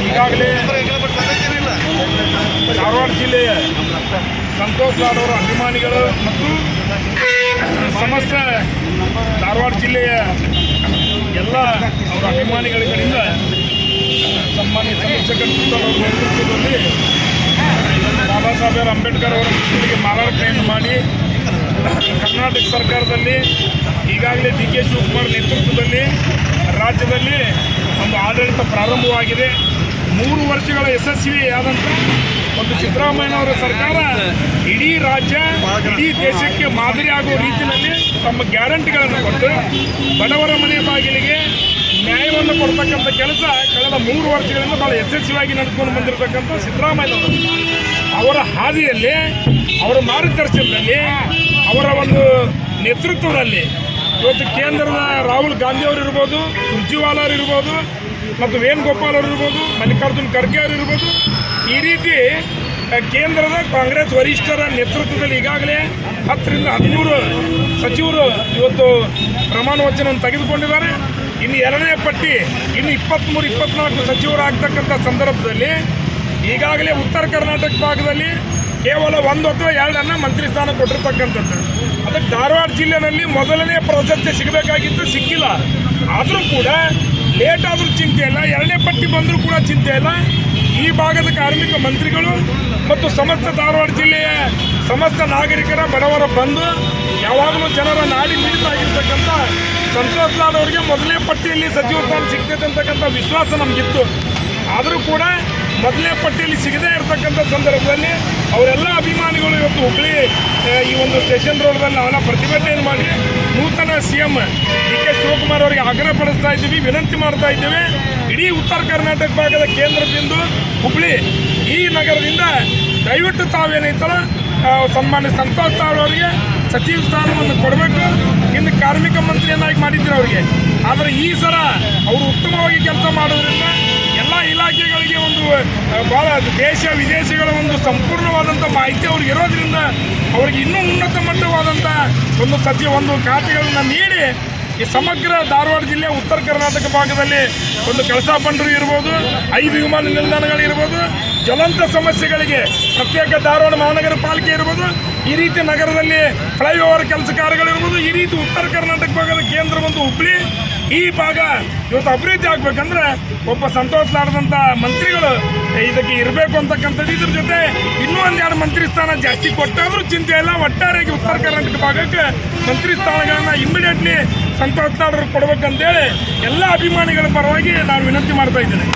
ಈಗಾಗಲೇ ಧಾರವಾಡ ಜಿಲ್ಲೆಯ ಸಂತೋಷ್ ಲಾಡ್ ಅವರ ಅಭಿಮಾನಿಗಳು ಮತ್ತು ಸಮಸ್ತ ಧಾರವಾಡ ಜಿಲ್ಲೆಯ ಎಲ್ಲ ಅವರ ಅಭಿಮಾನಿಗಳ ಕಡೆಯಿಂದ ಸನ್ಮಾನ್ಯ ಚಂದ್ರಶೇಖರ್ ಪುತ್ತೂರ್ ಅವರ ನೇತೃತ್ವದಲ್ಲಿ ಬಾಬಾ ಸಾಹೇಬ್ ಅಂಬೇಡ್ಕರ್ ಅವರ ಪ್ರತಿಮೆಗೆ ಮಾಲಾರ್ಪಣೆಯನ್ನು ಮಾಡಿ ಕರ್ನಾಟಕ ಸರ್ಕಾರದಲ್ಲಿ ಈಗಾಗಲೇ ಡಿ ಕೆ ಶಿವಕುಮಾರ್ ನೇತೃತ್ವದಲ್ಲಿ ರಾಜ್ಯದಲ್ಲಿ ಒಂದು ಆಡಳಿತ ಪ್ರಾರಂಭವಾಗಿದೆ. 3 ವರ್ಷಗಳ ಯಶಸ್ವಿಯಾದಂಥ ಒಂದು ಸಿದ್ದರಾಮಯ್ಯನವರ ಸರ್ಕಾರ ಇಡೀ ರಾಜ್ಯ ಇಡೀ ದೇಶಕ್ಕೆ ಮಾದರಿ ಆಗುವ ರೀತಿಯಲ್ಲಿ ತಮ್ಮ ಗ್ಯಾರಂಟಿಗಳನ್ನು ಕೊಟ್ಟು ಬಡವರ ಮನೆ ಬಾಗಿಲಿಗೆ ನ್ಯಾಯವನ್ನು ಕೊಡ್ತಕ್ಕಂಥ ಕೆಲಸ ಕಳೆದ 3 ವರ್ಷಗಳಿಂದ ಬಹಳ ಯಶಸ್ವಿಯಾಗಿ ನಡೆದುಕೊಂಡು ಬಂದಿರತಕ್ಕಂಥ ಸಿದ್ದರಾಮಯ್ಯನವರು ಅವರ ಹಾದಿಯಲ್ಲಿ, ಅವರ ಮಾರ್ಗದರ್ಶನದಲ್ಲಿ, ಅವರ ಒಂದು ನೇತೃತ್ವದಲ್ಲಿ ಇವತ್ತು ಕೇಂದ್ರದ ರಾಹುಲ್ ಗಾಂಧಿ ಅವರು ಇರ್ಬೋದು, ಸುರ್ಜಿವಾಲಾ ಅವರು ಇರ್ಬೋದು, ಮತ್ತು ವೇಣುಗೋಪಾಲ್ ಅವರು ಇರ್ಬೋದು, ಮಲ್ಲಿಕಾರ್ಜುನ್ ಖರ್ಗೆ ಅವರು ಇರ್ಬೋದು, ಈ ರೀತಿ ಕೇಂದ್ರದ ಕಾಂಗ್ರೆಸ್ ವರಿಷ್ಠರ ನೇತೃತ್ವದಲ್ಲಿ ಈಗಾಗಲೇ 10 ರಿಂದ 13 ಸಚಿವರು ಇವತ್ತು ಪ್ರಮಾಣ ವಚನವನ್ನು ತೆಗೆದುಕೊಂಡಿದ್ದಾರೆ. ಇನ್ನು 2ನೇ ಪಟ್ಟಿ ಇನ್ನು 23-24 ಸಚಿವರು ಆಗ್ತಕ್ಕಂಥ ಸಂದರ್ಭದಲ್ಲಿ ಈಗಾಗಲೇ ಉತ್ತರ ಕರ್ನಾಟಕ ಭಾಗದಲ್ಲಿ ಕೇವಲ 1 ಅಥವಾ 2 ಮಂತ್ರಿ ಸ್ಥಾನ ಕೊಟ್ಟಿರ್ತಕ್ಕಂಥದ್ದು. ಅದಕ್ಕೆ ಧಾರವಾಡ ಜಿಲ್ಲೆಯಲ್ಲಿ ಮೊದಲನೇ ಪ್ರಶಸ್ತಿ ಸಿಗಬೇಕಾಗಿತ್ತು, ಸಿಕ್ಕಿಲ್ಲ. ಆದರೂ ಕೂಡ ಲೇಟ್ ಆದರೂ ಚಿಂತೆ ಇಲ್ಲ, 2ನೇ ಪಟ್ಟಿ ಬಂದರೂ ಕೂಡ ಚಿಂತೆ ಇಲ್ಲ. ಈ ಭಾಗದ ಕಾರ್ಮಿಕ ಮಂತ್ರಿಗಳು ಮತ್ತು ಸಮಸ್ತ ಧಾರವಾಡ ಜಿಲ್ಲೆಯ ಸಮಸ್ತ ನಾಗರಿಕರ ಬಡವರ ಬಂದು ಯಾವಾಗಲೂ ಜನರ ನಾಡಿ ಮಿಡಿತಾಗಿರ್ತಕ್ಕಂಥ ಸಂತೋಷ್ ಲಾಡ್ ಅವರಿಗೆ ಮೊದಲನೇ ಪಟ್ಟಿಯಲ್ಲಿ ಸಚಿವ ಸ್ಥಾನ ಸಿಗ್ತೈತೆ ಅಂತಕ್ಕಂಥ ವಿಶ್ವಾಸ ನಮಗಿತ್ತು. ಆದರೂ ಕೂಡ ಮೊದಲನೇ ಪಟ್ಟಿಯಲ್ಲಿ ಸಿಗದೇ ಇರತಕ್ಕಂಥ ಸಂದರ್ಭದಲ್ಲಿ ಅವರೆಲ್ಲ ಅಭಿಮಾನಿಗಳು ಇವತ್ತು ಹುಬ್ಬಳ್ಳಿ ಈ ಒಂದು ಸ್ಟೇಷನ್ ರೋಡ್ದಲ್ಲಿ ನಾವೆಲ್ಲ ಪ್ರತಿಭಟನೆಯನ್ನು ಮಾಡಿ ನೂತನ CM ಡಿ ಕೆ ಶಿವಕುಮಾರ್ ಅವರಿಗೆ ಆಗ್ರಹ ಪಡಿಸ್ತಾ ಇದ್ದೀವಿ, ವಿನಂತಿ ಮಾಡ್ತಾ ಇದ್ದೇವೆ. ಇಡೀ ಉತ್ತರ ಕರ್ನಾಟಕ ಭಾಗದ ಕೇಂದ್ರ ಬಿಂದು ಹುಬ್ಬಳ್ಳಿ ಈ ನಗರದಿಂದ ದಯವಿಟ್ಟು ತಾವೇನೈತಲ್ಲ ಸನ್ಮಾನ್ಯ ಸಂತೋಷ್ ಲಾಡ್ ಅವರಿಗೆ ಸಚಿವ ಸ್ಥಾನವನ್ನು ಕೊಡಬೇಕು. ಇನ್ನು ಕಾರ್ಮಿಕ ಮಂತ್ರಿಯನ್ನಾಗಿ ಮಾಡಿದ್ರು ಅವರಿಗೆ. ಆದರೆ ಈ ಸಲ ಅವರು ಉತ್ತಮವಾಗಿ ಕೆಲಸ ಮಾಡೋದ್ರಿಂದ ಎಲ್ಲ ಇಲಾಖೆಗಳಿಗೆ ಒಂದು ಭಾಳ ದೇಶ ವಿದೇಶಗಳ ಒಂದು ಸಂಪೂರ್ಣವಾದಂಥ ಮಾಹಿತಿ ಅವ್ರಿಗೆ ಇರೋದ್ರಿಂದ ಅವರಿಗೆ ಇನ್ನೂ ಉನ್ನತ ಮಟ್ಟವಾದಂಥ ಒಂದು ಖಾತೆಗಳನ್ನು ನೀಡಿ ಈ ಸಮಗ್ರ ಧಾರವಾಡ ಜಿಲ್ಲೆ ಉತ್ತರ ಕರ್ನಾಟಕ ಭಾಗದಲ್ಲಿ ಒಂದು ಕಳಸಾ ಬಂಡೂರಿ ಇರ್ಬೋದು, 5 ವಿಮಾನ ನಿಲ್ದಾಣಗಳಿರ್ಬೋದು, ಜ್ವಲಂತ ಸಮಸ್ಯೆಗಳಿಗೆ ಪ್ರತ್ಯೇಕ ಧಾರವಾಡ ಮಹಾನಗರ ಪಾಲಿಕೆ ಇರ್ಬೋದು, ಈ ರೀತಿ ನಗರದಲ್ಲಿ ಫ್ಲೈಓವರ್ ಕೆಲಸ ಕಾರ್ಯಗಳಿರ್ಬೋದು, ಈ ರೀತಿ ಉತ್ತರ ಕರ್ನಾಟಕ ಭಾಗದ ಕೇಂದ್ರ ಬಂದು ಹುಬ್ಬಳ್ಳಿ ಈ ಭಾಗ ಇವತ್ತು ಅಭಿವೃದ್ಧಿ ಆಗ್ಬೇಕಂದ್ರೆ ಒಬ್ಬ ಸಂತೋಷ್ ಲಾಡ್ದಂಥ ಮಂತ್ರಿಗಳು ಇದಕ್ಕೆ ಇರಬೇಕು ಅಂತಕ್ಕಂಥದ್ದು. ಇದ್ರ ಜೊತೆ ಇನ್ನೂ 1-2 ಮಂತ್ರಿ ಸ್ಥಾನ ಜಾಸ್ತಿ ಕೊಟ್ಟಾದರೂ ಚಿಂತೆ ಇಲ್ಲ. ಒಟ್ಟಾರೆಯಾಗಿ ಉತ್ತರ ಕರ್ನಾಟಕ ಭಾಗಕ್ಕೆ ಮಂತ್ರಿ ಸ್ಥಾನಗಳನ್ನು ಇಮ್ಮಿಡಿಯೇಟ್ಲಿ ಸಂತೋಷ್ ಲಾಡ್ ಕೊಡಬೇಕಂತೇಳಿ ಎಲ್ಲ ಅಭಿಮಾನಿಗಳ ಪರವಾಗಿ ನಾನು ವಿನಂತಿ ಮಾಡ್ತಾ ಇದ್ದೇನೆ.